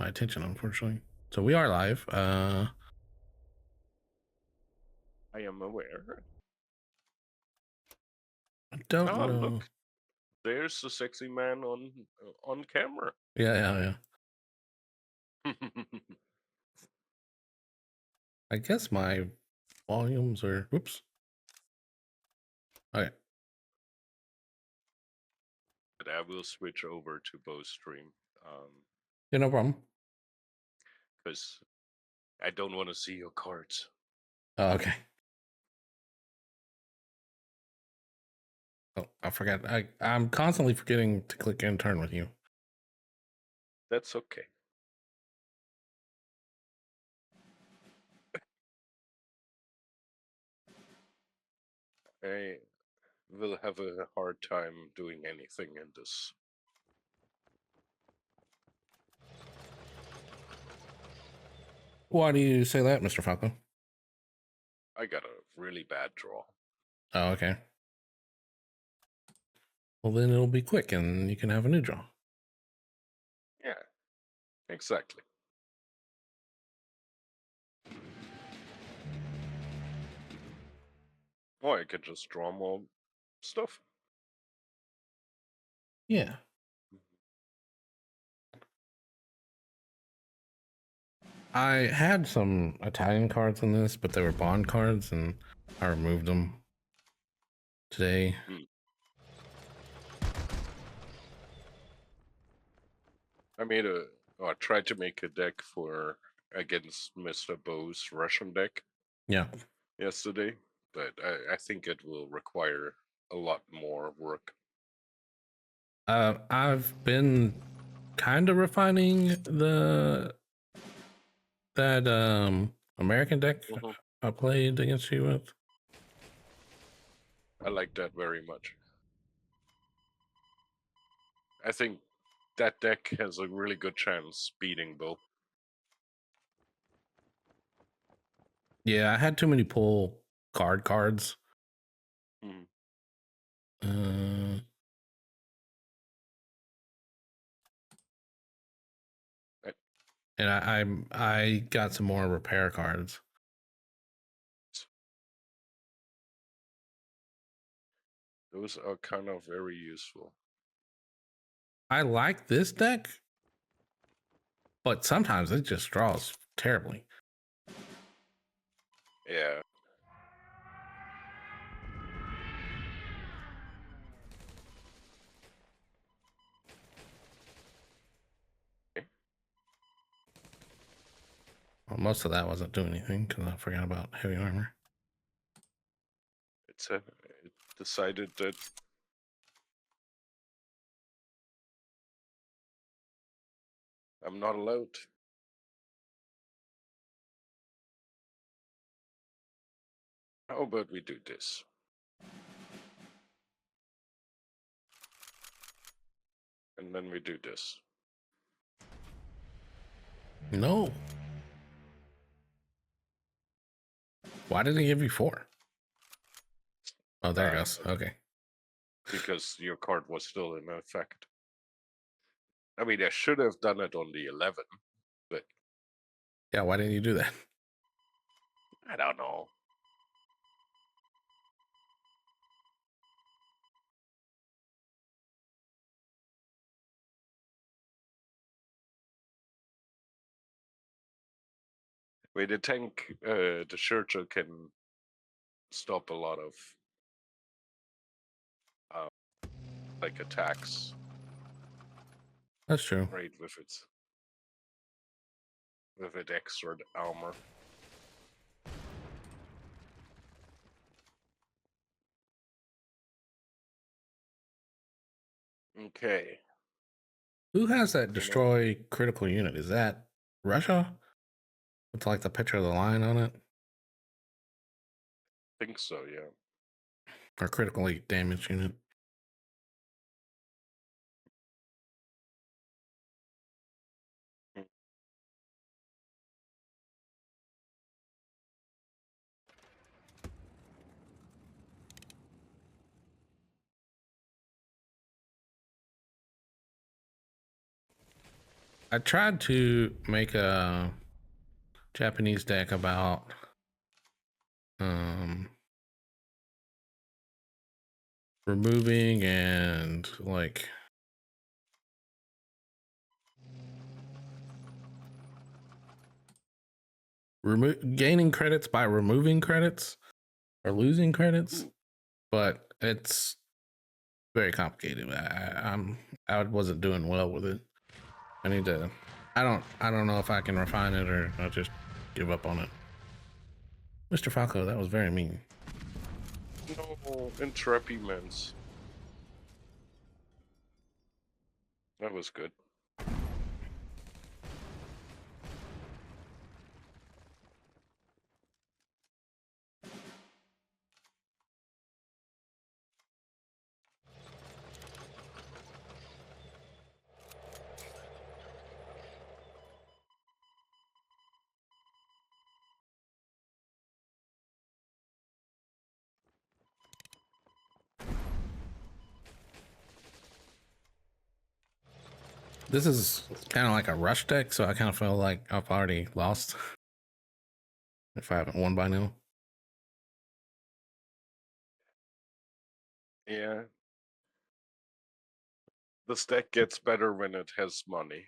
my attention, unfortunately. So we are live. I am aware. I don't Oh, know. look, there's the sexy man on camera. Yeah. I guess my volumes are. Whoops. Okay. But I will switch over to both stream, Yeah, no problem. because I don't want to see your cards. Oh, okay. Oh, I forgot. I'm constantly forgetting to click intern with you. That's okay. I will have a hard time doing anything in this. Why do you say that, Mr. Falco? I got a really bad draw. Oh, okay. Well, then it'll be quick, and you can have a new draw. Yeah, exactly. Or I could just draw more stuff. Yeah. I had some Italian cards in this, but they were bond cards, and I removed them today. Hmm. I tried to make a deck for against Mr. Bo's Russian deck Yeah. yesterday, but I think it will require a lot more work. I've been kind of refining that American deck Mhm. I played against you with. I like that very much. I think that deck has a really good chance beating Bo. Yeah, I had too many pull cards. Mhm. Uh, I- and I got some more repair cards. Those are kind of very useful. I like this deck, but sometimes it just draws terribly. Yeah. Okay. Well, most of that wasn't doing anything because I forgot about heavy armor. It decided that I'm not allowed. How about we do this? And then we do this. No. Why did it give you 4? Oh, there it goes. Okay. Because your card was still in effect. I mean, I should have done it on the 11, but Yeah, why didn't you do that? I don't know. I mean, the tank, the Churchill can stop a lot of uh, like attacks, That's true. right? With its extra armor. Okay, Who has that you know, destroy critical unit? Is that Russia? With like the picture of the lion on it? think so, yeah. Or critically damaged unit? Mm. I tried to make a Japanese deck about removing and like gaining credits by removing credits or losing credits, but it's very complicated. I wasn't doing well with it. I need to. I don't know if I can refine it or I'll just give up on it. Mr. Falko, that was very mean. No, entrapments. That was good. This is kind of like a rush deck, so I kind of feel like I've already lost if I haven't won by now. Yeah. This deck gets better when it has money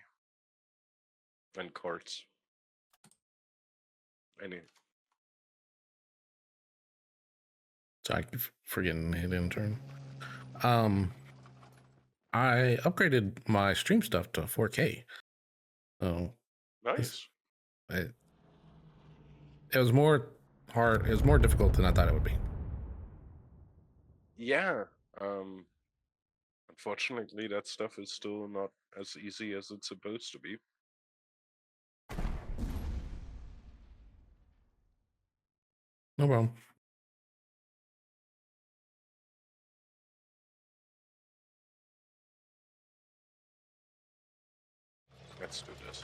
and cards. Any. So I keep forgetting to hit end turn. I upgraded my stream stuff to 4K. So Nice. It was more hard. It was more difficult than I thought it would be. Yeah. Unfortunately, that stuff is still not as easy as it's supposed to be. No problem. Let's do this.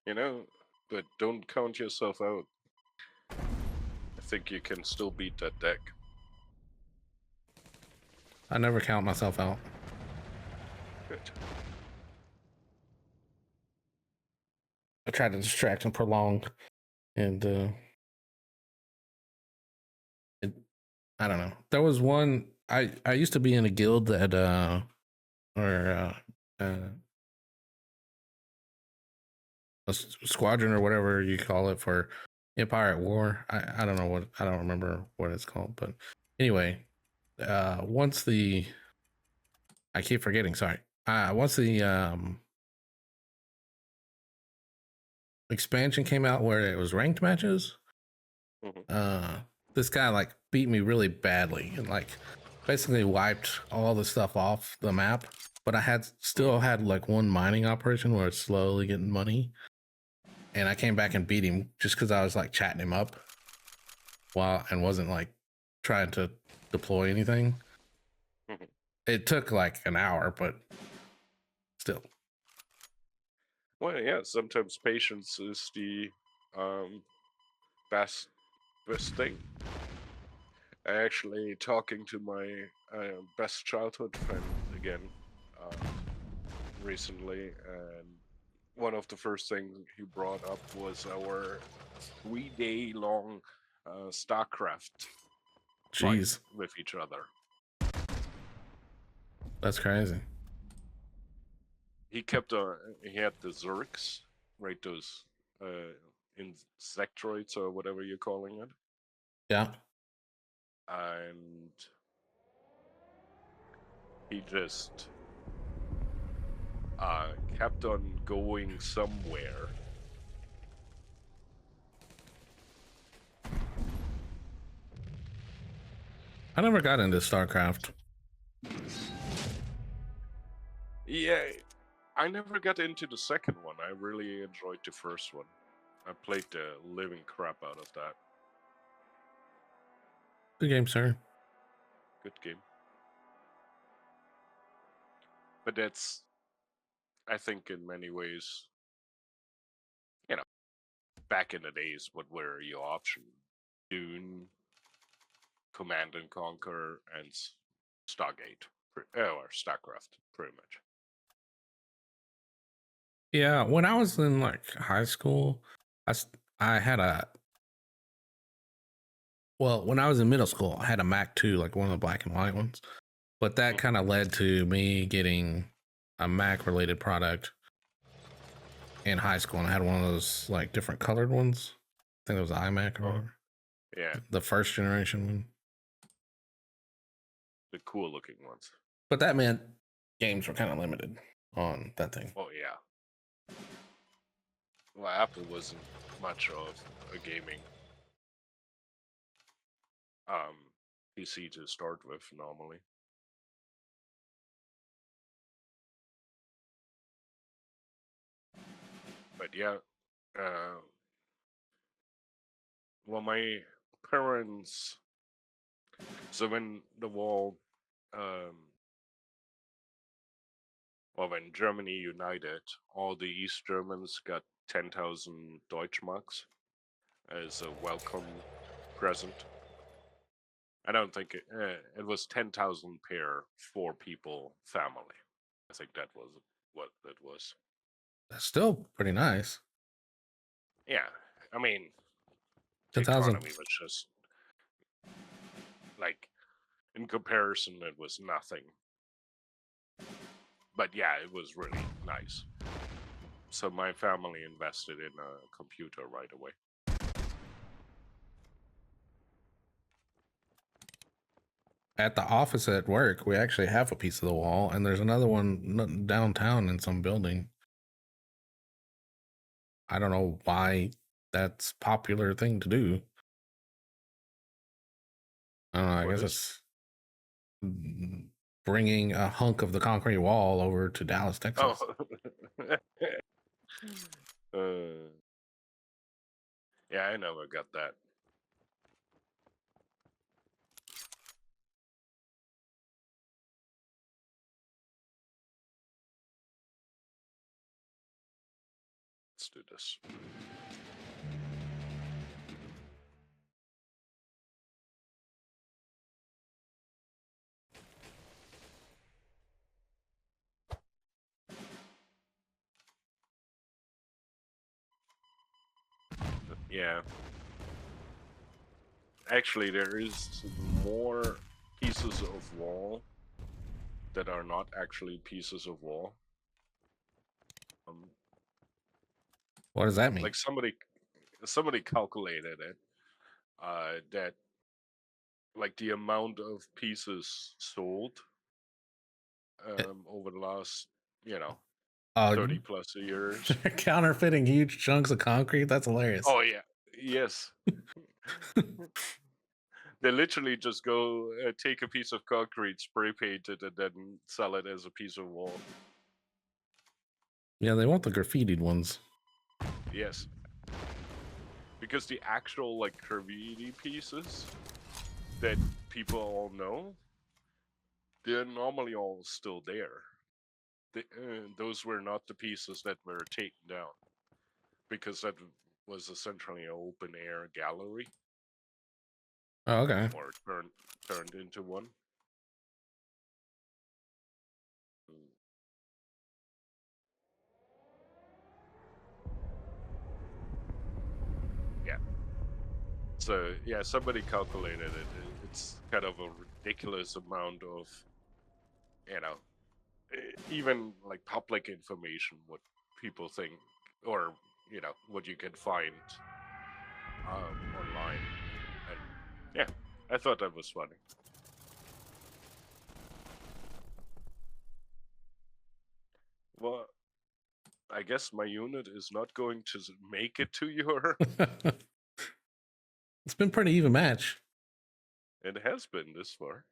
You know, but don't count yourself out. I think you can still beat that deck. I never count myself out. Good. I try to distract and prolong, and I don't know. There was one. I used to be in a guild that or a squadron or whatever you call it for Empire at War. I don't know what, I don't remember what it's called, but anyway, once the I keep forgetting. Sorry. Once the expansion came out where it was ranked matches, this guy like beat me really badly and like basically wiped all the stuff off the map. But I had still had like one mining operation where it's slowly getting money, and I came back and beat him just because I was like chatting him up while and wasn't like trying to deploy anything. It took like an hour, but still. Well, yeah, sometimes patience is the best thing. I actually talking to my best childhood friend again recently, and one of the first things he brought up was our 3-day long StarCraft fight Jeez, with each other. that's crazy. He had the Zergs, right? Those insectoids or whatever you're calling it. Yeah. And he just kept on going somewhere. I never got into StarCraft. Yeah, I never got into the second one. I really enjoyed the first one. I played the living crap out of that. Good game, sir. Good game. But that's I think in many ways, you know, back in the days, what were your options? Dune, Command and Conquer, and Stargate, or StarCraft, pretty much. Yeah, when I was in like high school, I had a well, when I was in middle school, I had a Mac 2, like one of the black and white ones. But that kind of led to me getting a Mac related product in high school, and I had one of those like different colored ones. I think it was an iMac or Oh, whatever. yeah, The first generation one. the cool looking ones. But that meant games were kind of limited on that thing. Oh yeah. Well, Apple wasn't much of a gaming um PC to start with normally. But yeah, uh, well, my parents. So when the wall, um, well, when Germany united, all the East Germans got 10,000 Deutschmarks as a welcome present. I don't think it was 10,000 per 4 people family. I think that was what that was. That's still pretty nice. Yeah, I mean, the 10,000. economy was just like in comparison, it was nothing. But yeah, it was really nice. So my family invested in a computer right away. At the office at work, we actually have a piece of the wall, and there's another one downtown in some building. I don't know why that's a popular thing to do. I don't know. I What guess is? it's bringing a hunk of the concrete wall over to Dallas, Oh, Texas. uh, yeah, I never got that. Let's do this. Yeah. Actually, there is more pieces of wall that are not actually pieces of wall. Um, What does that mean? like somebody calculated it. That like the amount of pieces sold over the last, you know, Oh, 30 plus years. counterfeiting huge chunks of concrete? That's hilarious. Oh yeah, yes. They literally just go take a piece of concrete, spray paint it, and then sell it as a piece of wall. Yeah, they want the graffitied ones. Yes, because the actual like graffiti pieces that people all know, they're normally all still there. Those were not the pieces that were taken down, because that was essentially an open air gallery, Oh, okay. or turned into one. Mm. Yeah. So yeah, somebody calculated it. It's kind of a ridiculous amount of, you know, even like public information, what people think, or what you can find online. And yeah, I thought that was funny. Well, I guess my unit is not going to make it to your. It's been pretty even match. It has been this far.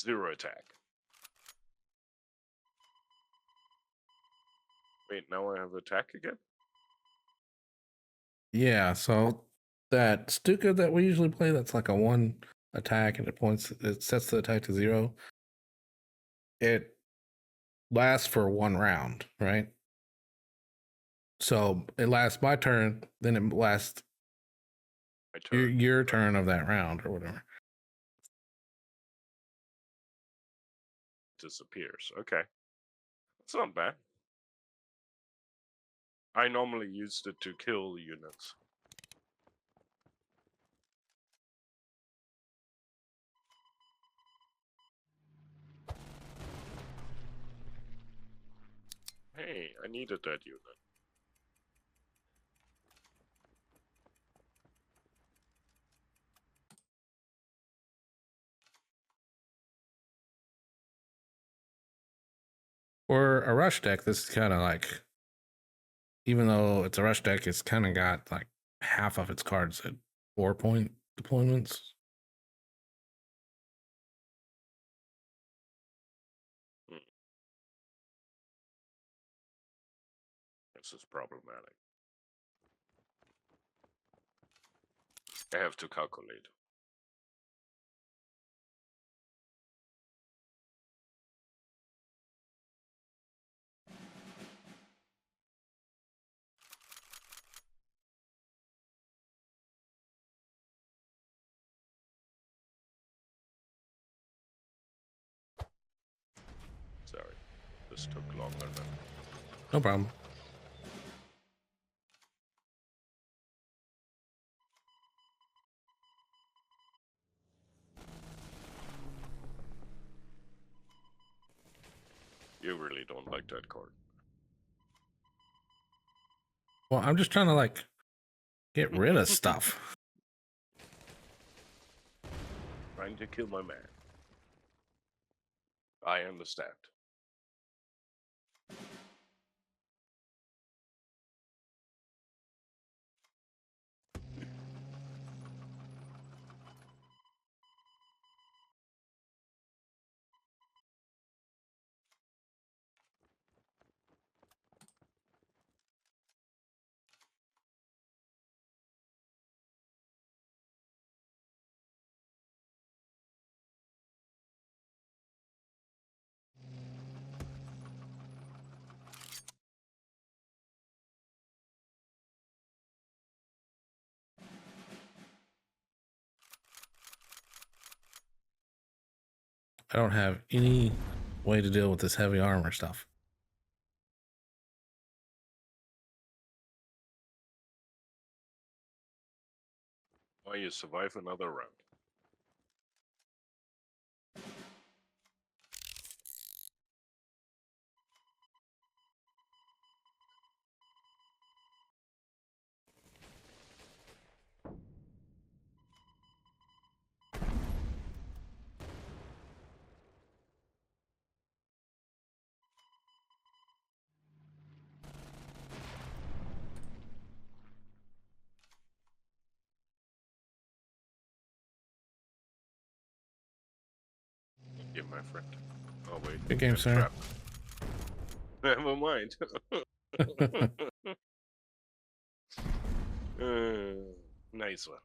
0 attack. Wait, now I have attack again? Yeah, so that Stuka that we usually play, that's like a 1 attack and it sets the attack to 0. It lasts for 1 round, right? So it lasts my turn, then it lasts My turn. your turn of that round or whatever. Disappears. Okay. That's not bad. I normally used it to kill units. Hey, I needed that unit. For a rush deck, this is kind of like, even though it's a rush deck, it's kind of got like half of its cards at 4-point deployments. This is problematic. I have to calculate. Sorry, this took longer than... No problem. You really don't like that card. Well, I'm just trying to like get rid of stuff. Trying to kill my man. I understand. I don't have any way to deal with this heavy armor stuff. Why you survive another round? Yeah, my friend. Oh wait. Good game, I'm sir. trapped. Never mind. Nice one.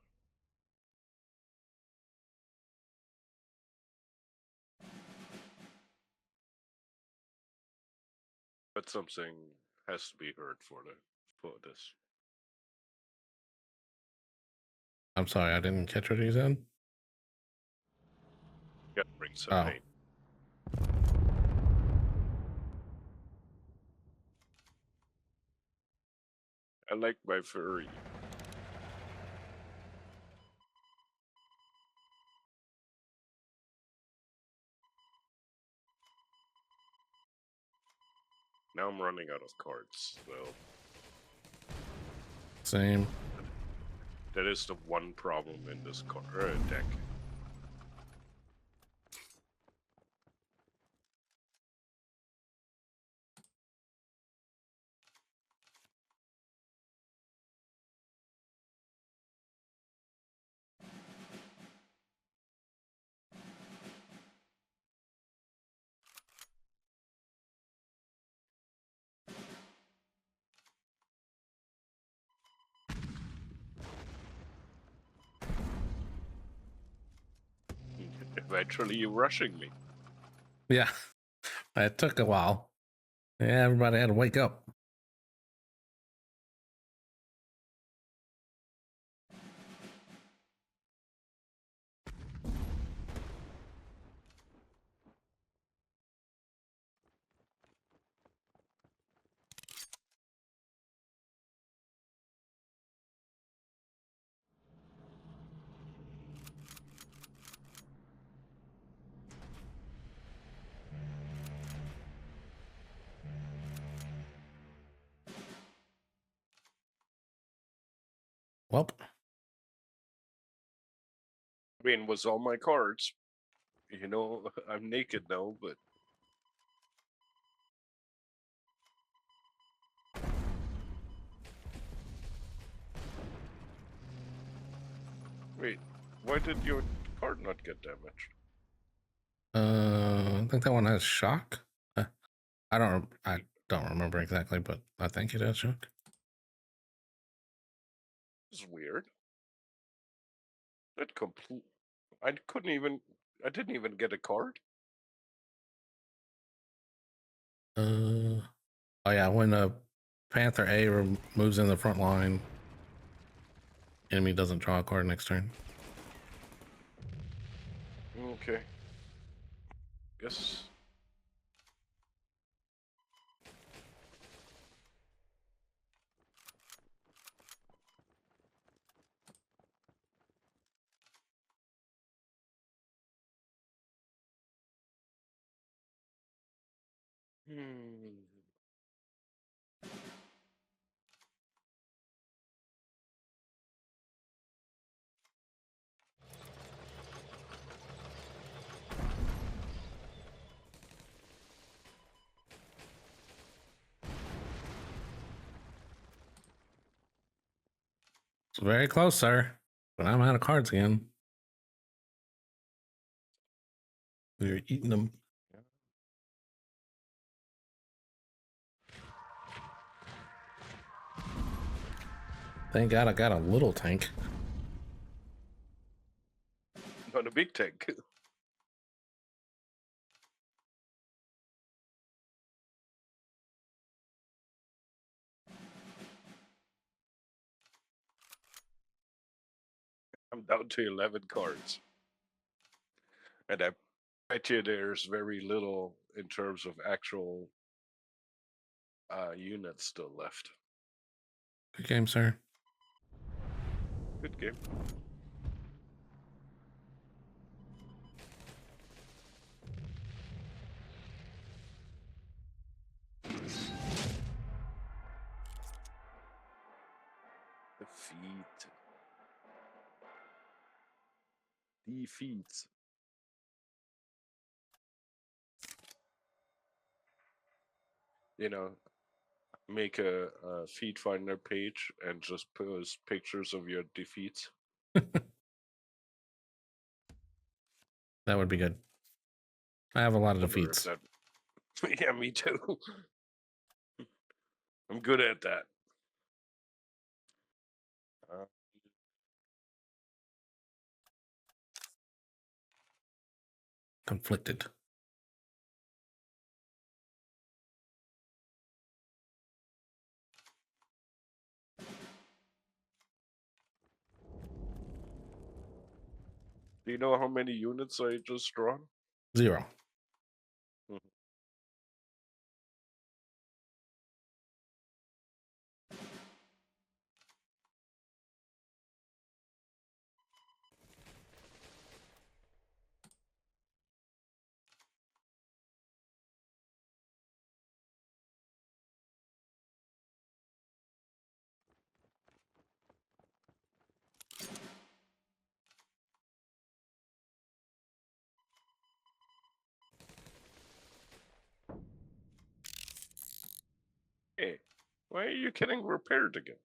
But something has to be heard for this. I'm sorry, I didn't catch what you said. Gotta bring some Oh. pain. I like my furry. Now I'm running out of cards, so Same. that is the one problem in this deck. Eventually, you're rushing me. Yeah, it took a while. Yeah, everybody had to wake up. Well, I mean, was all my cards. You know, I'm naked now, but wait, why did your card not get damaged? I think that one has shock. I don't remember exactly, but I think it has shock. This is weird. That complete. I couldn't even. I didn't even get a card. Oh yeah, when Panther A moves in the front line, enemy doesn't draw a card next turn. Okay. Guess. Hmm. It's very close, sir. But I'm out of cards again. We're eating them. Thank God I got a little tank. Not a big tank. I'm down to 11 cards. And I bet you there's very little in terms of actual units still left. Good game, sir. Good game. Defeat. Defeat. You know, make a feed finder page and just post pictures of your defeats. That would be good. I have a lot of Wonder if defeats. that. Yeah, me too. I'm good at that. Uh, Conflicted. do you know how many units I just drawn? 0. Mhm. Hey, why are you getting repaired again?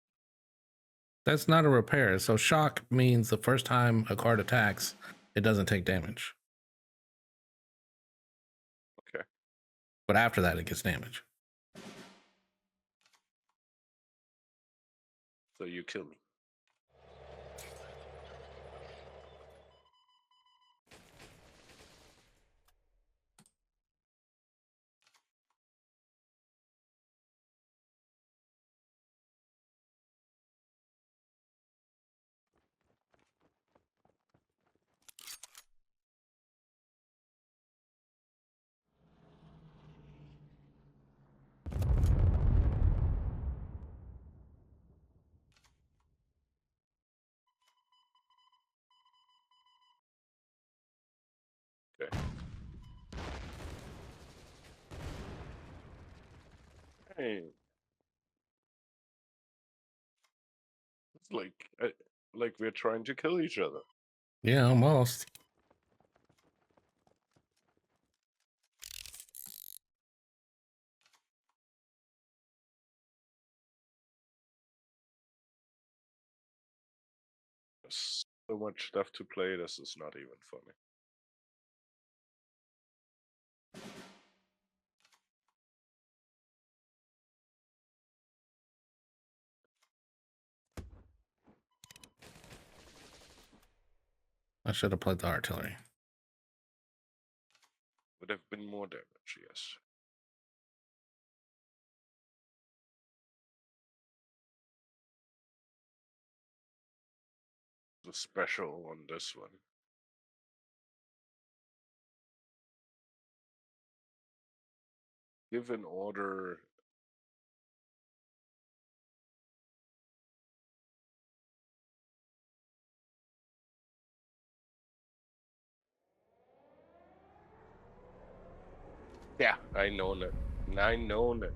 That's not a repair. So shock means the first time a card attacks, it doesn't take damage. Okay. But after that, it gets damage. So you kill me. Hey, it's like we're trying to kill each other. Yeah, almost. There's so much stuff to play. This is not even funny. I should have played the artillery. Would have been more damage, yes. The special on this one. Give an order. Yeah, I know it. I know it.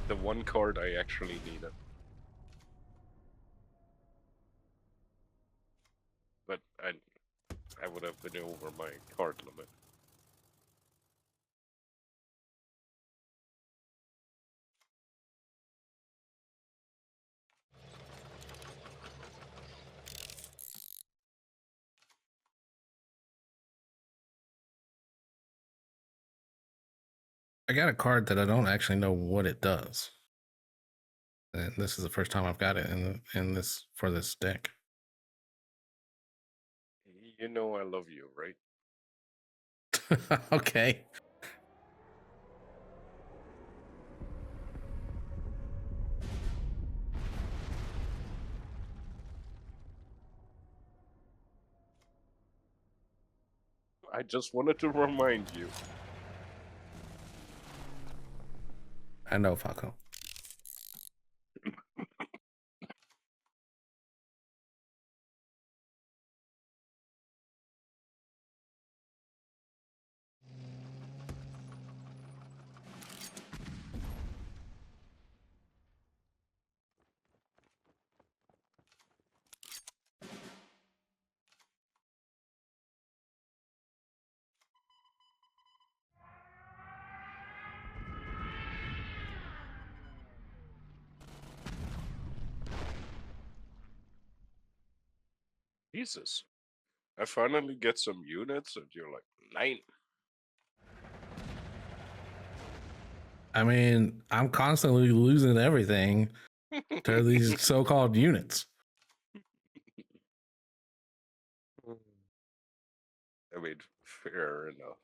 The one card I actually needed. But I would have been over my card limit. I got a card that I don't actually know what it does. And this is the first time I've got it in this for this deck. You know I love you, right? Okay. I just wanted to remind you. I know, Falko. Jesus. I finally get some units and you're like, 9. I mean, I'm constantly losing everything to these so-called units. I mean, fair enough.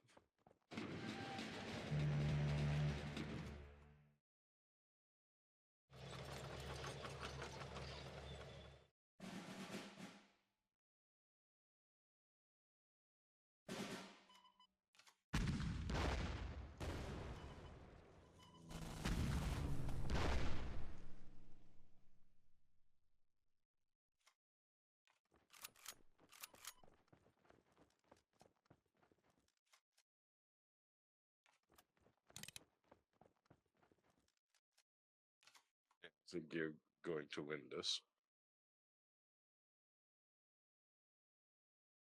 I think you're going to win this.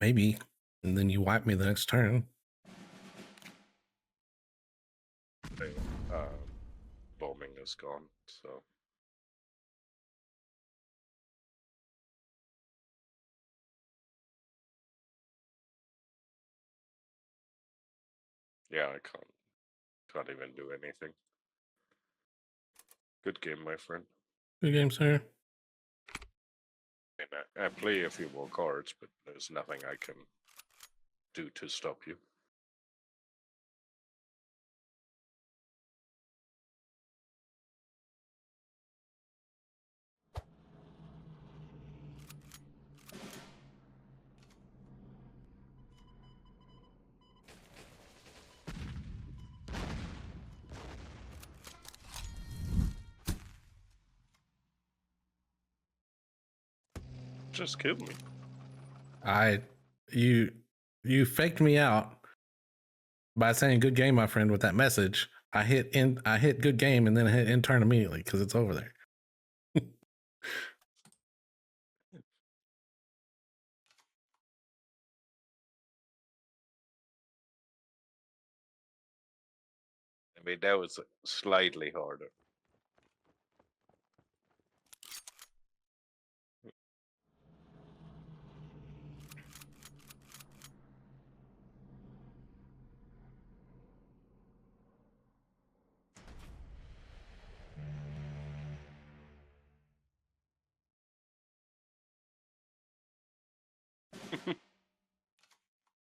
Maybe. And then you wipe me the next turn. Hey, bombing is gone, so. Yeah, I can't even do anything. Good game, my friend. Good game, sir. And I play a few more cards, but there's nothing I can do to stop you. Just kill me. You faked me out by saying good game, my friend, with that message, I hit good game and then I hit intern immediately because it's over there. I mean, that was slightly harder.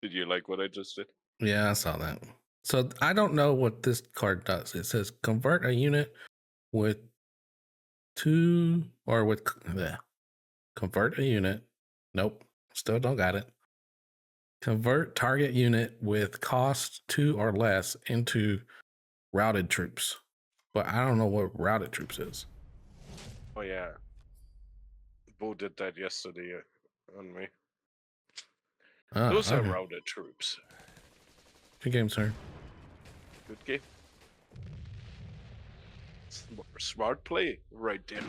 Did you like what I just did? Yeah, I saw that. So I don't know what this card does. It says convert a unit with two or with convert a unit. Nope, still don't got it. Convert target unit with cost 2 or less into routed troops. But I don't know what routed troops is. Oh yeah, Bo did that yesterday on me. Those are Okay. routed troops. Good game, sir. Good game. Smart play right there.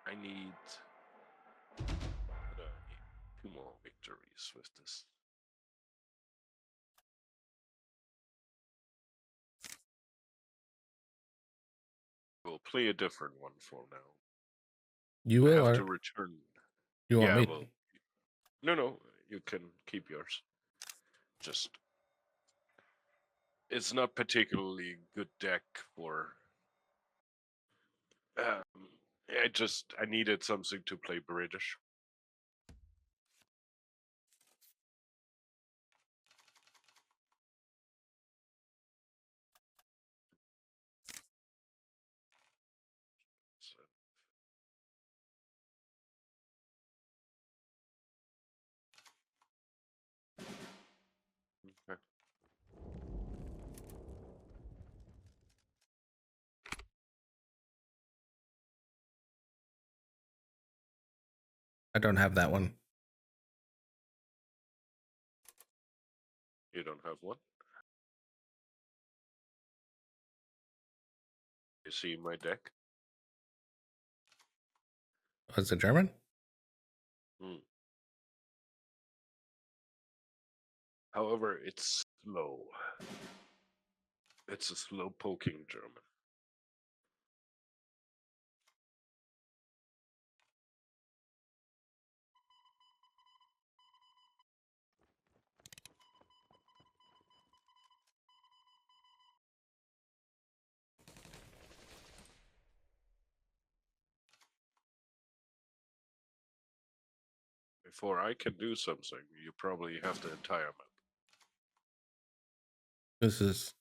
I need 2 more victories with this. We'll play a different one for now. You I will, have or to return. you want Yeah, me? well, no, you can keep yours. Just, it's not particularly good deck for. I needed something to play British. So, okay. I don't have that one. You don't have one. You see my deck? Was it German? Hmm. However, it's slow. It's a slow poking German. Before I can do something, you probably have the entire map. This is.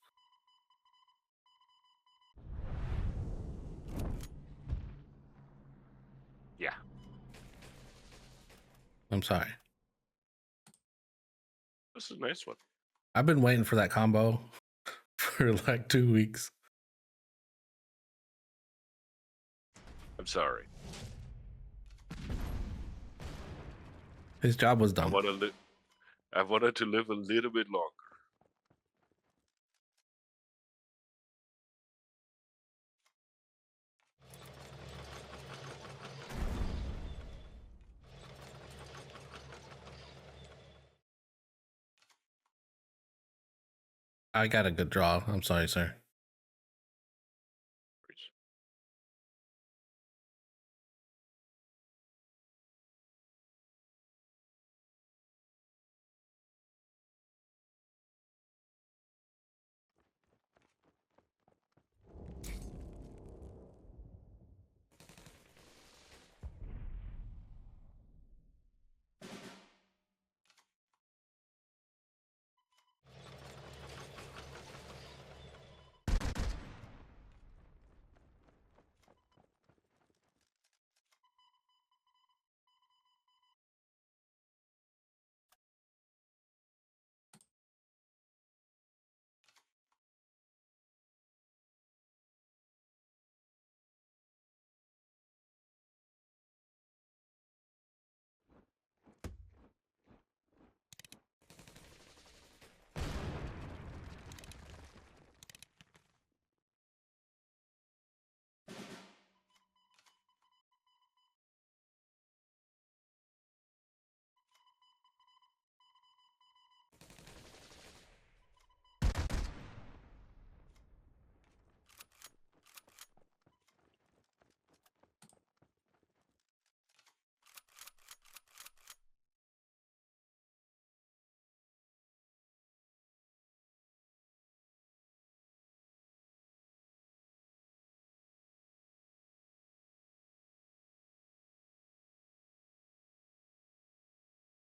Yeah. I'm sorry. This is a nice one. I've been waiting for that combo for like 2 weeks. I'm sorry. His job was done. I wanted to live a little bit longer. I got a good draw. I'm sorry, sir.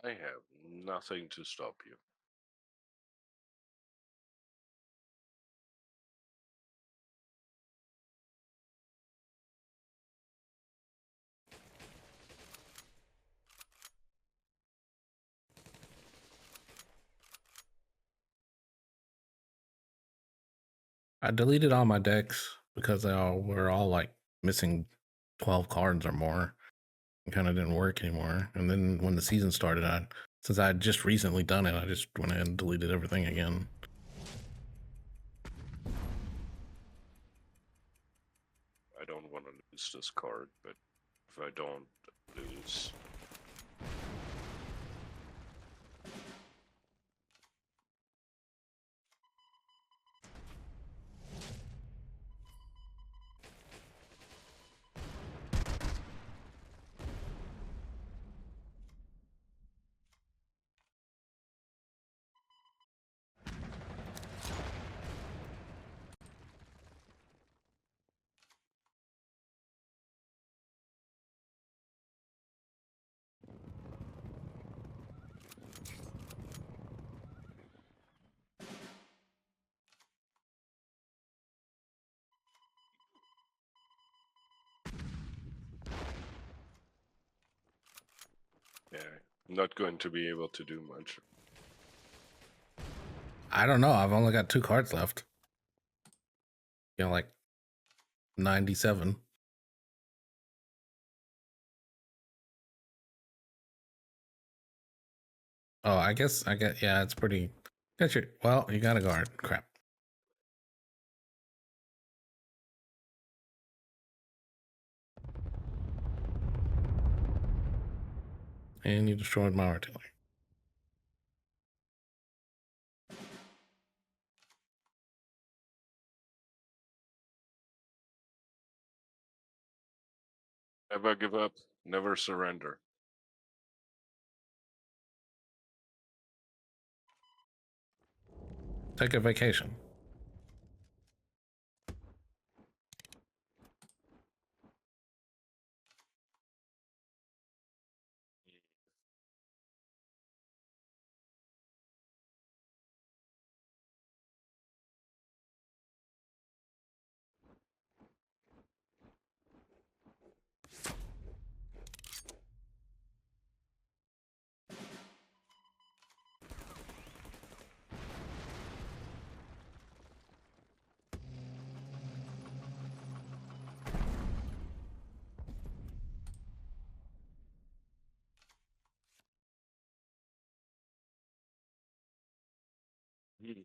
I have nothing to stop you. I deleted all my decks because they all were all like missing 12 cards or more. It kind of didn't work anymore. And then when the season started, since I had just recently done it, I just went ahead and deleted everything again. I don't want to lose this card, but if I don't lose, yeah, I'm not going to be able to do much. I don't know. I've only got 2 cards left. You know, like 97. Oh, I get, yeah, it's pretty. Got your, well, you got a guard. Crap. And you destroyed my artillery. Never give up, never surrender. Take a vacation. Hmm.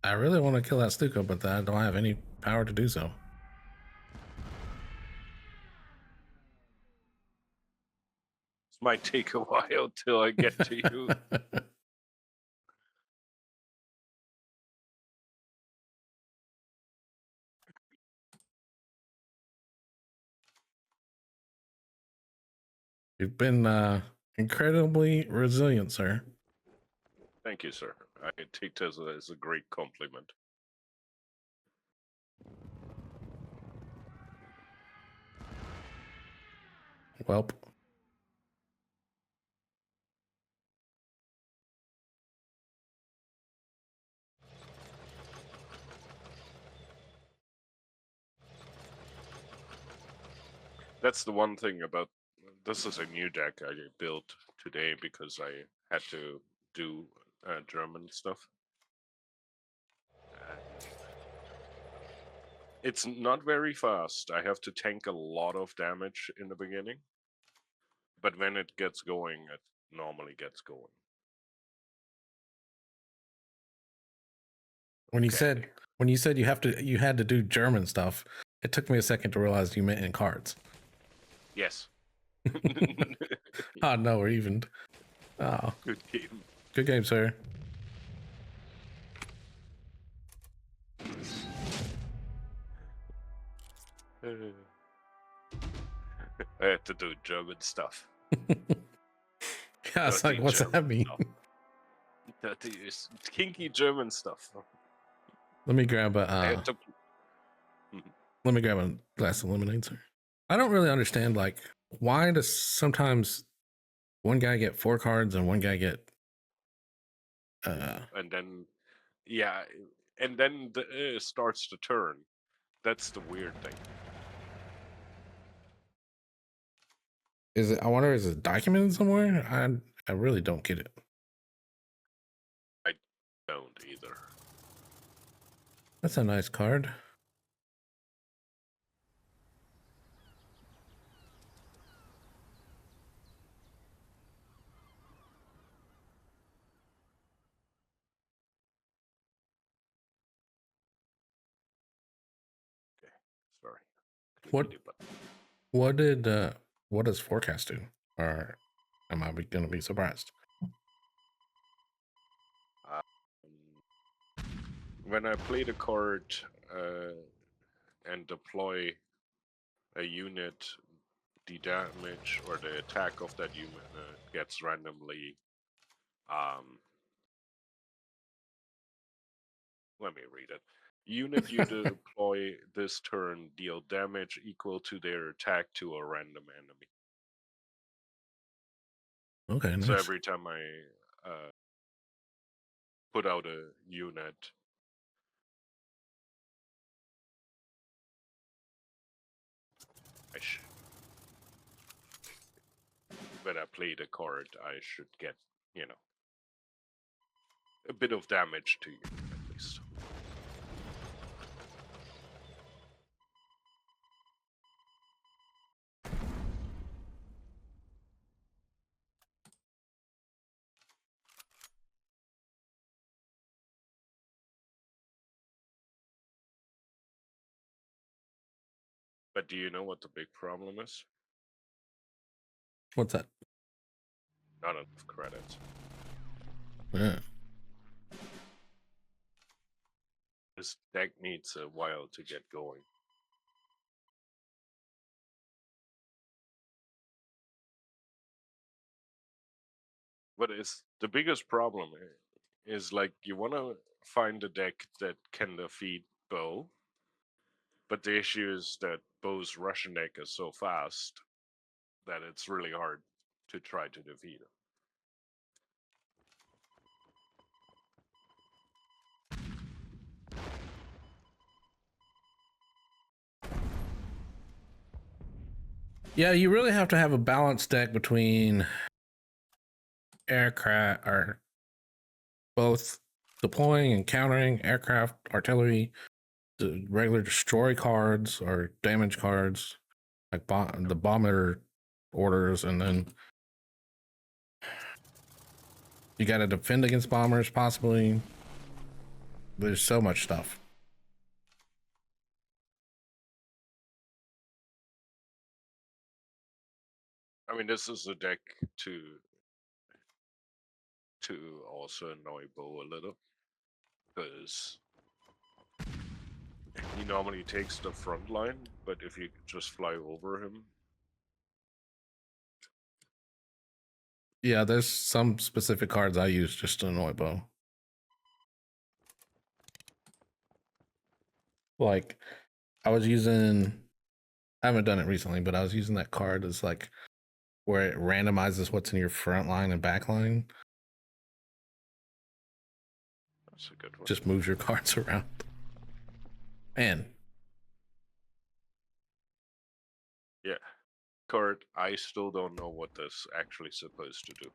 I really want to kill that Stuka, but I don't have any power to do so. This might take a while till I get to you. You've been incredibly resilient, sir. Thank you, sir. I take this as a great compliment. Welp. That's the one thing about this is a new deck I built today because I had to do German stuff. It's not very fast. I have to tank a lot of damage in the beginning, but when it gets going, it normally gets going. When you Okay. said you had to do German stuff, it took me a second to realize you meant in cards. Yes. Oh no, we're evened. Oh, Good game. good game, sir. I had to do German stuff. Yeah, it's like, Dirty what's German that mean? stuff. Dirty is kinky German stuff. Let me grab I a had to. let me grab a glass of lemonade, sir. I don't really understand, like, why does sometimes one guy get 4 cards and one guy get And then, yeah, and then starts to turn. That's the weird thing. is it, I wonder, is it documented somewhere? I really don't get it. I don't either. That's a nice card. Okay, sorry. What Clickety button. what does forecast do? Or am I gonna be surprised? When I play the card and deploy a unit, the damage or the attack of that unit gets randomly. Let me read it. Unit you deploy this turn deal damage equal to their attack to a random enemy. Okay, nice. So every time I put out a unit, when I play the card, I should get, a bit of damage to you at least. But do you know what the big problem is? What's that? Not enough credits. Yeah. This deck needs a while to get going. But it's the biggest problem is like you want to find a deck that can defeat Bo, but the issue is that Bo's Russian deck is so fast that it's really hard to try to defeat him. Yeah, you really have to have a balanced deck between aircraft or both deploying and countering aircraft, artillery, the regular destroy cards or damage cards, like the bomber orders, and then you got to defend against bombers possibly. There's so much stuff. I mean, this is a deck to also annoy Bo a little, because he normally takes the front line, but if you just fly over him, Yeah, there's some specific cards I use just to annoy Bo. Like, I was using, I haven't done it recently, but I was using that card as like where it randomizes what's in your front line and back line. that's a good one. Just moves your cards around. And Yeah. Card, I still don't know what this actually supposed to do.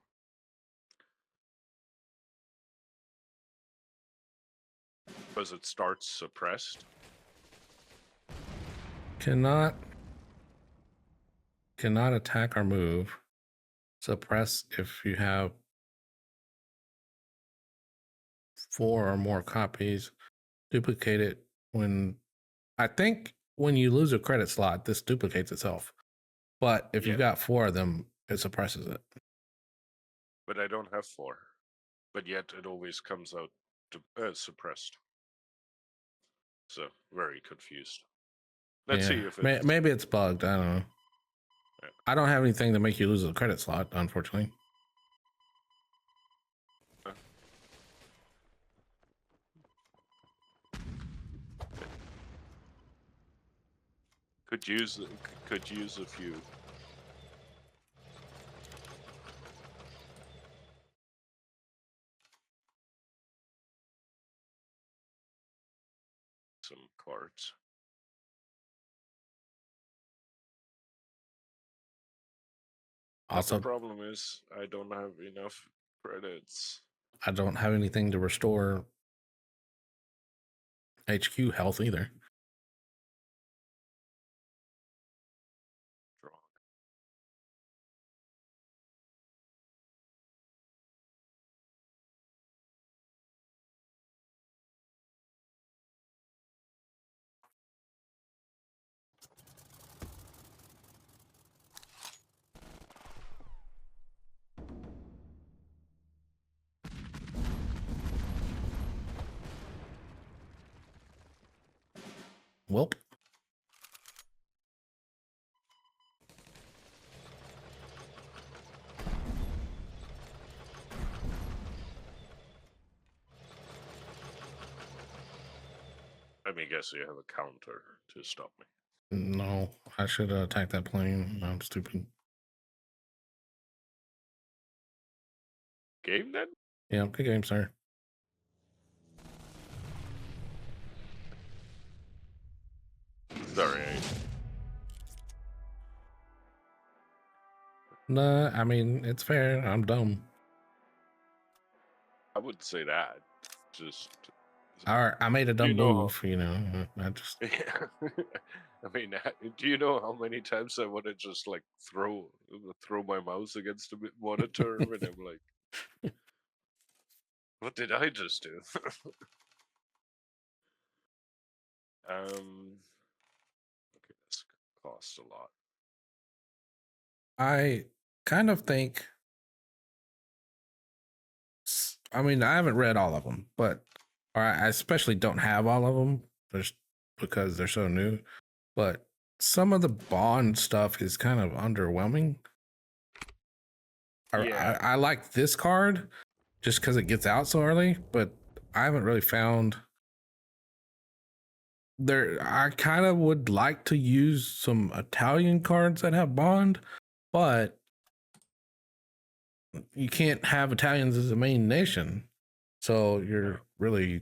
Because it starts suppressed. cannot attack or move. Suppress if you have 4 or more copies. Duplicate it when I think when you lose a credit slot, this duplicates itself. But if you got 4 of them, it suppresses it. But I don't have 4. But yet it always comes out to, suppressed. So very confused. Let's see if it's maybe it's bugged. I don't know. Yeah. I don't have anything to make you lose a credit slot, unfortunately. Could use a few. Some cards. Also, the problem is I don't have enough credits. I don't have anything to restore HQ health either. Welp. Let me guess you have a counter to stop me. No, I should attack that plane. I'm stupid. Game then? Yeah, good game, sir. Sorry. Nah, I mean, it's fair. I'm dumb. I wouldn't say that. Just. I made a dumb move, you know. I just. Yeah. I mean, do you know how many times I want to just like throw my mouse against the monitor and I'm like, what did I just do? Okay, this costs a lot. I kind of think. I mean, I haven't read all of them, but I especially don't have all of them just because they're so new. But some of the Bond stuff is kind of underwhelming. Yeah. I like this card just because it gets out so early, but I haven't really found there. I kind of would like to use some Italian cards that have Bond, but you can't have Italians as a main nation, so you're really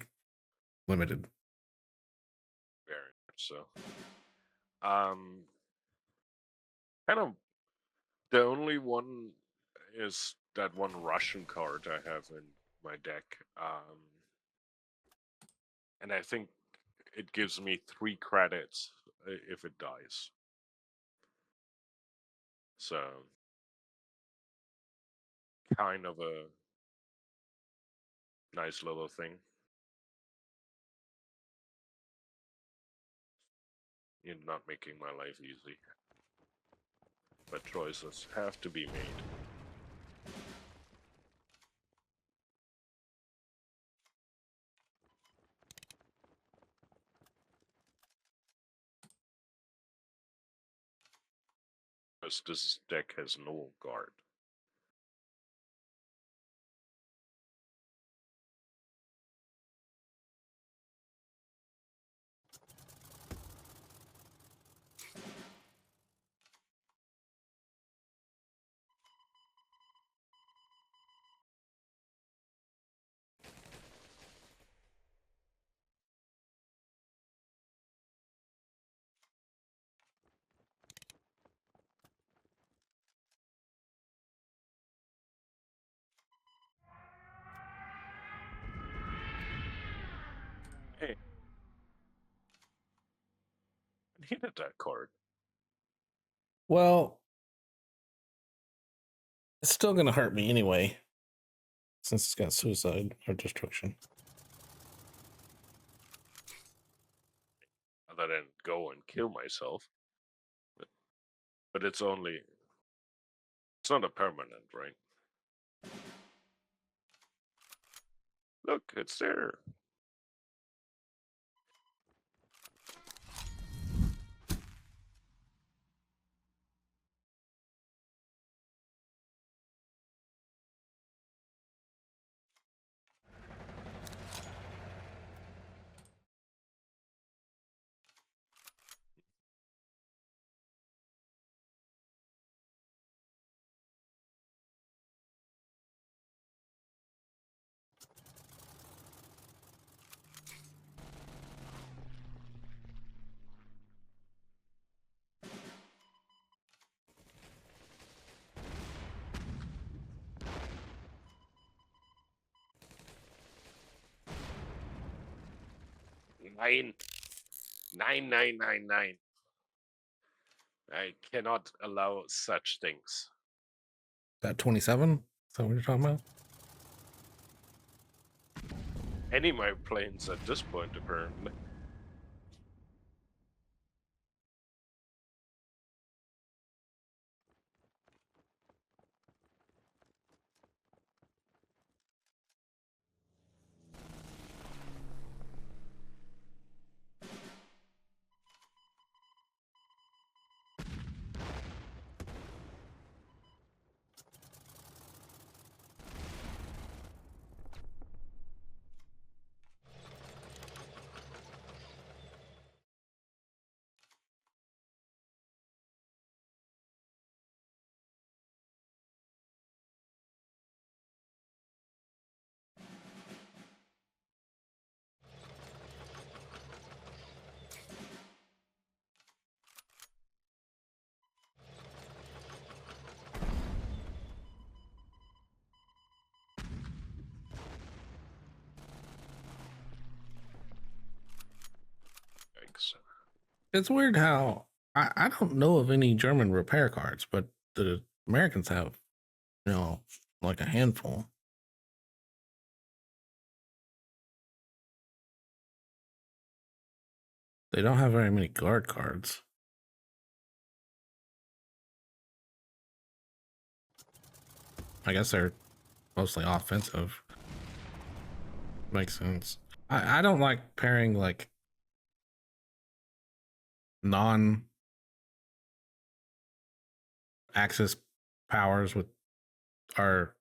limited. Very much so. Kind of the only one is that one Russian card I have in my deck. And I think it gives me 3 credits if it dies. So kind of a nice little thing. You're not making my life easy. But choices have to be made. Because this deck has no guard. needed that card. Well, it's still gonna hurt me anyway, since it's got suicide or destruction. Other than go and kill myself. But it's only... It's not a permanent, right? Look, it's there. Nine. 9999. I cannot allow such things. That 27? Is that what you're talking about? Any of my planes at this point, apparently. Yikes. It's weird how I don't know of any German repair cards, but the Americans have, like a handful. They don't have very many guard cards. I guess they're mostly offensive. Makes sense. I don't like pairing like non Axis powers with our.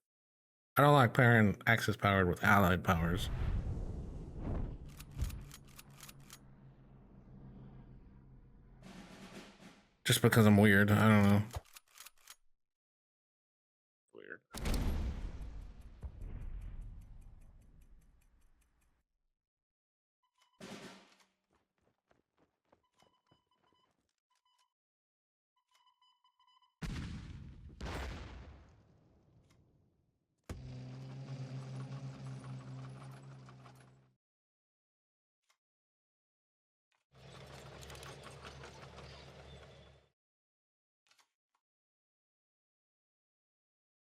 I don't like pairing Axis powered with allied powers. Just because I'm weird. I don't know. Weird.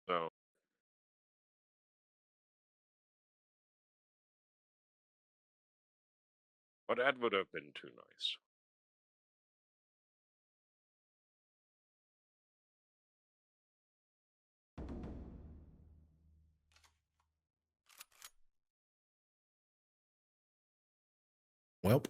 So, but that would have been too nice. Welp.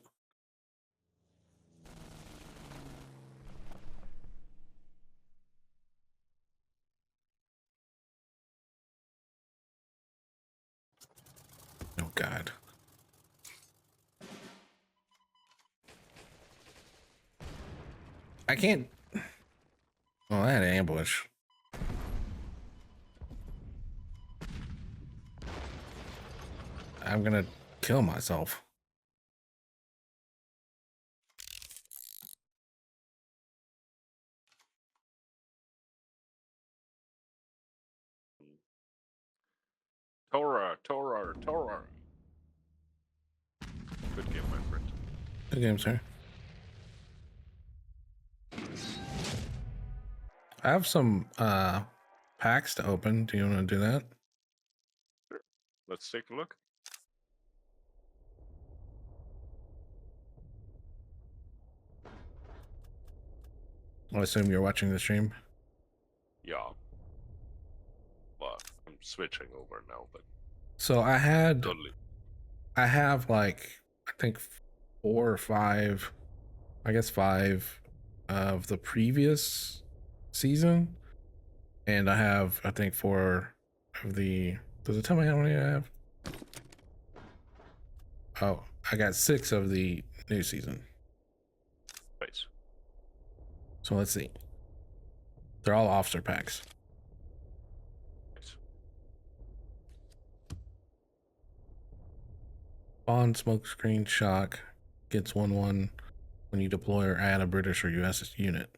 Oh God. I can't. Oh, I had an ambush. I'm gonna kill myself. Torah. Good game, my friend. Good game, sir. I have some packs to open. Do you want to do that? Let's take a look. I assume you're watching the stream. Yeah. But I'm switching over now, but So I have like, I think 4 or 5, I guess 5 of the previous season, and I have, I think 4 of the. Does it tell me how many I have? Oh, I got 6 of the new season. Nice. So let's see. They're all officer packs. Nice. Bond, smoke screen, shock, gets 1/1 when you deploy or add a British or US unit.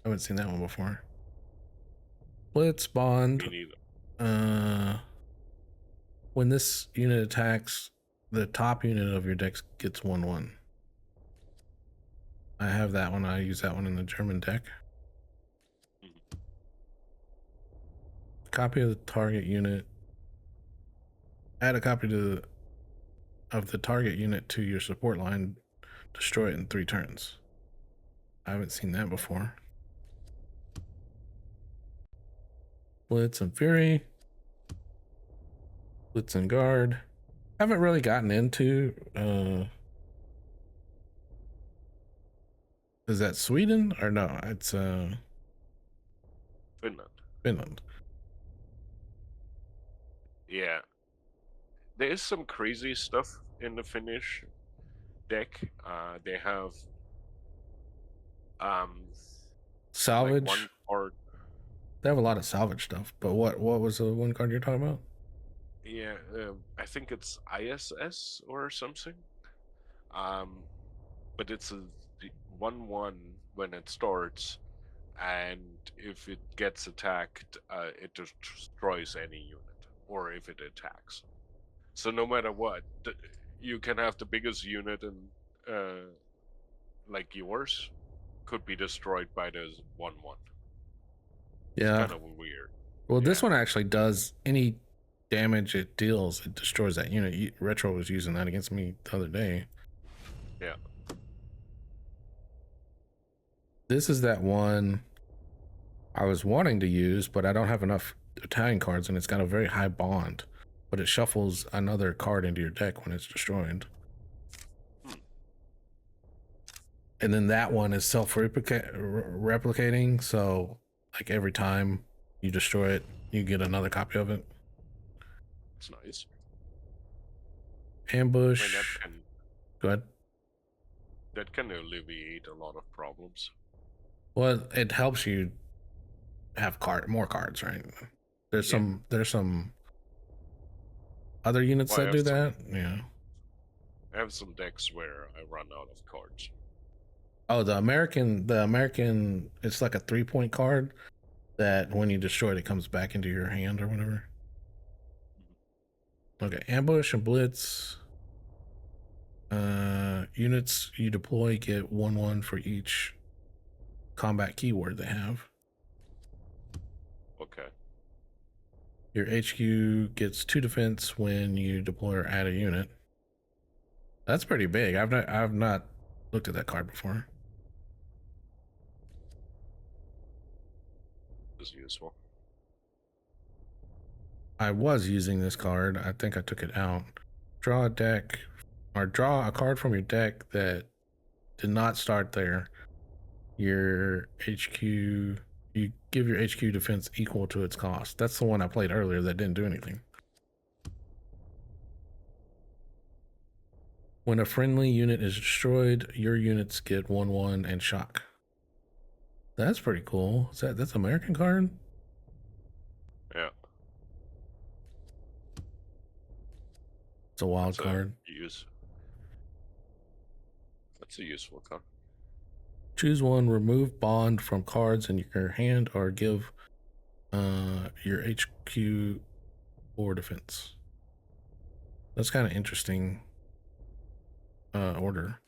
I haven't seen that one before. Blitz, Bond. Me neither. When this unit attacks, the top unit of your deck gets 1/1. I have that one. I use that one in the German deck. Copy of the target unit. Add a copy of the target unit to your support line. Destroy it in 3 turns. I haven't seen that before. Blitz and Fury. Blitz and Guard. Haven't really gotten into. Is that Sweden or no? It's Finland. Finland. Yeah. There is some crazy stuff in the Finnish deck. They have Salvage. like one card. They have a lot of salvage stuff. But what was the one card you're talking about? Yeah, I think it's ISS or something. But it's a 1/1 when it starts, and if it gets attacked, it destroys any unit, or if it attacks. So no matter what, you can have the biggest unit and like yours could be destroyed by the 1/1. Yeah. It's kind of weird. Well, this one actually does any damage it deals, it destroys that unit. Retro was using that against me the other day. Yeah. This is that one I was wanting to use, but I don't have enough Italian cards, and it's got a very high bond, but it shuffles another card into your deck when it's destroyed. And then that one is self-replicating, so like every time you destroy it, you get another copy of it. It's nice. Ambush. Go ahead. That can alleviate a lot of problems. Well, it helps you have more cards, right? There's some other units that do that. Yeah. I have some decks where I run out of cards. Oh, the American, it's like a 3-point card that when you destroy it, it comes back into your hand or whatever. Okay, ambush and blitz. Units you deploy get 1/1 for each combat keyword they have. Okay. Your HQ gets 2 defense when you deploy or add a unit. That's pretty big. I've not looked at that card before. Is useful. I was using this card. I think I took it out. Draw a deck, or draw a card from your deck that did not start there. Your HQ, you give your HQ defense equal to its cost. That's the one I played earlier that didn't do anything. When a friendly unit is destroyed, your units get 1/1 and shock. That's pretty cool. That's American card? Yeah. It's a wild card. That's a useful card. Choose one, remove bond from cards in your hand, or give your HQ 4 defense. That's kind of interesting order.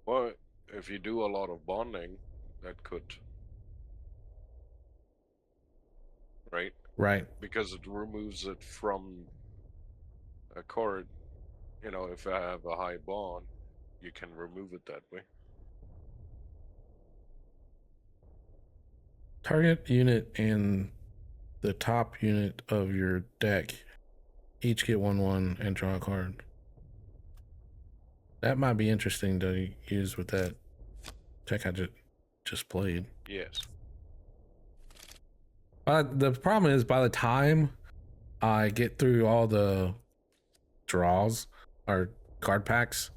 Well, if you do a lot of bonding, that could, right? Right. Because it removes it from a card. You know, if I have a high bond, you can remove it that way. Target unit and the top unit of your deck each get 1/1 and draw a card. That might be interesting to use with that deck I just played. Yes. The problem is, by the time I get through all the draws or card packs,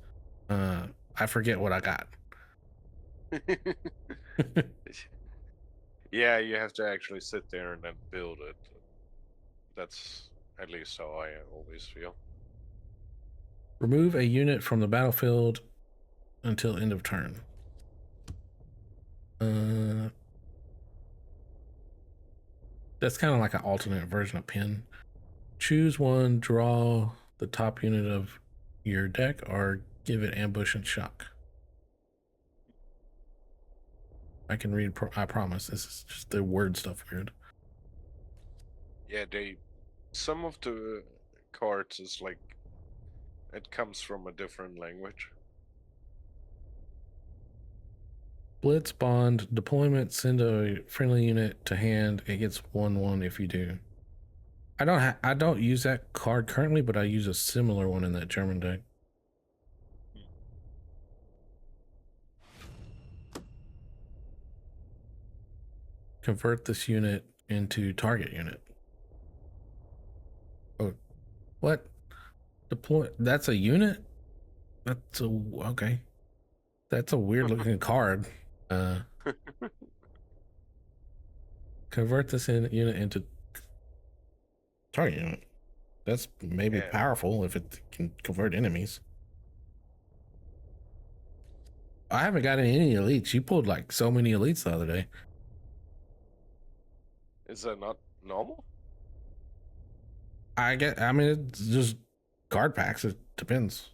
I forget what I got. Yeah, you have to actually sit there and then build it. That's at least how I always feel. Remove a unit from the battlefield until end of turn. That's kind of like an alternate version of pin. Choose one, draw the top unit of your deck, or give it ambush and shock. I can read, I promise. This is just the word stuff weird. Yeah, some of the cards is like, it comes from a different language. Blitz, bond, deployment, send a friendly unit to hand. It gets 1/1 if you do. I don't use that card currently, but I use a similar one in that German deck. Convert this unit into target unit. Oh, what? Deploy? That's a unit? That's a, okay. That's a weird looking card. Convert this unit into target unit. That's maybe powerful if it can convert enemies. I haven't gotten any elites. You pulled like so many elites the other day. Is that not normal? I mean, it's just card packs. It depends.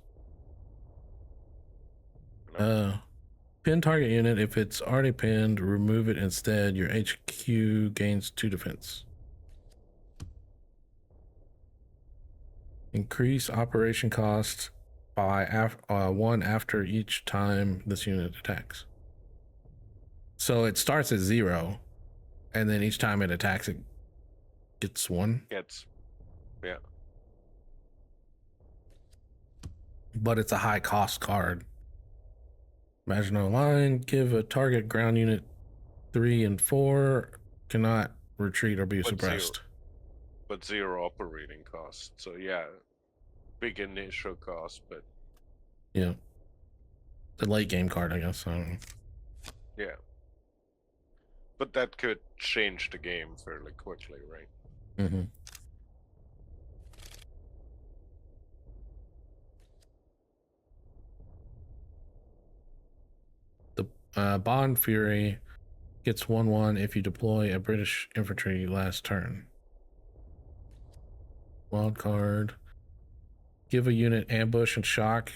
No. Pin target unit. If it's already pinned, remove it instead. Your HQ gains 2 defense. Increase operation cost by 1 after each time this unit attacks. So it starts at 0, and then each time it attacks, it gets 1. Yeah. But it's a high cost card. Imaginal line. Give a target ground unit 3 and 4. Cannot retreat or be suppressed. But 0 operating cost. So yeah, big initial cost, but yeah, the late game card, I guess. I don't know. Yeah, but that could change the game fairly quickly, right? Mm-hmm. The Bond Fury gets 1/1 if you deploy a British infantry last turn. Wild card. Give a unit ambush and shock,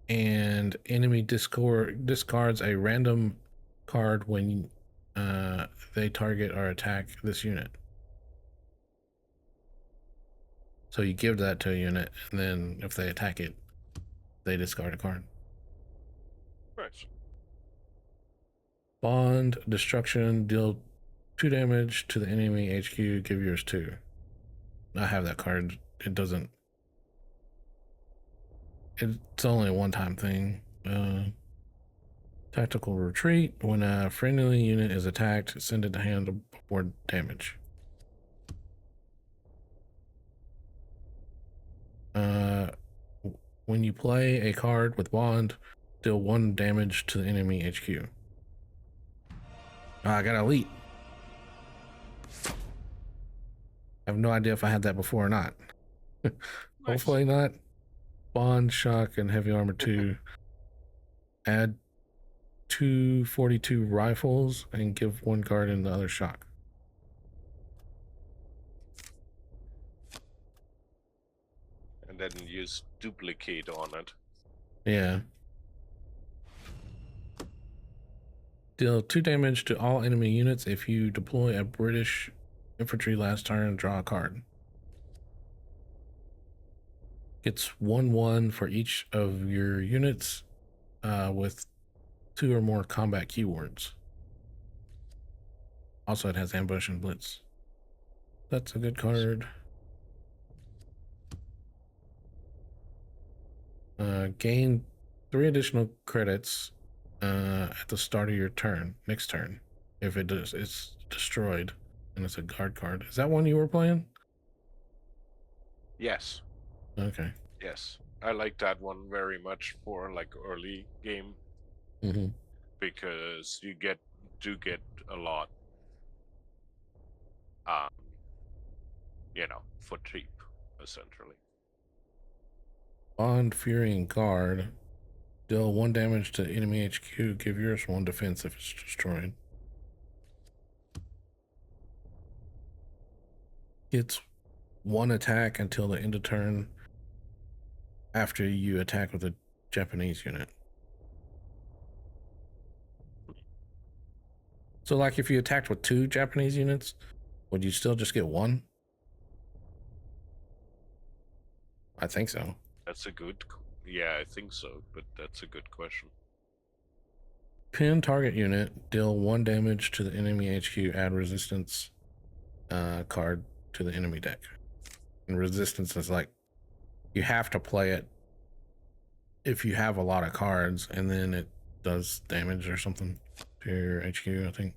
and enemy discards a random card when they target or attack this unit. So you give that to a unit, and then if they attack it, they discard a card. Nice. Bond destruction, deal 2 damage to the enemy HQ, give yours 2. I have that card. It doesn't. It's only a one-time thing. Tactical retreat. When a friendly unit is attacked, send it to hand before damage. When you play a card with Bond, deal 1 damage to the enemy HQ. I got elite. I have no idea if I had that before or not. Nice. Hopefully not. Bond, shock, and heavy armor 2. Add 242 rifles and give 1 card in the other shock. And then use duplicate on it. Yeah. Deal 2 damage to all enemy units. If you deploy a British infantry last turn, draw a card. Gets 1/1 for each of your units with 2 or more combat keywords. Also, it has ambush and blitz. That's a good card. Gain 3 additional credits at the start of your turn, next turn. If it's destroyed, and it's a guard card. Is that one you were playing? Yes. Okay. Yes. I like that one very much for like early game Mm-hmm. because you get a lot for cheap, essentially. Bond, Fury, and Guard. Deal 1 damage to enemy HQ. Give yours 1 defense if it's destroyed. Gets 1 attack until the end of turn after you attack with a Japanese unit. So, like, if you attacked with 2 Japanese units, would you still just get 1? I think so. That's a good. Yeah, I think so, but that's a good question. Pin target unit. Deal 1 damage to the enemy HQ. Add resistance card to the enemy deck. And resistance is like you have to play it if you have a lot of cards, and then it does damage or something to your HQ, I think.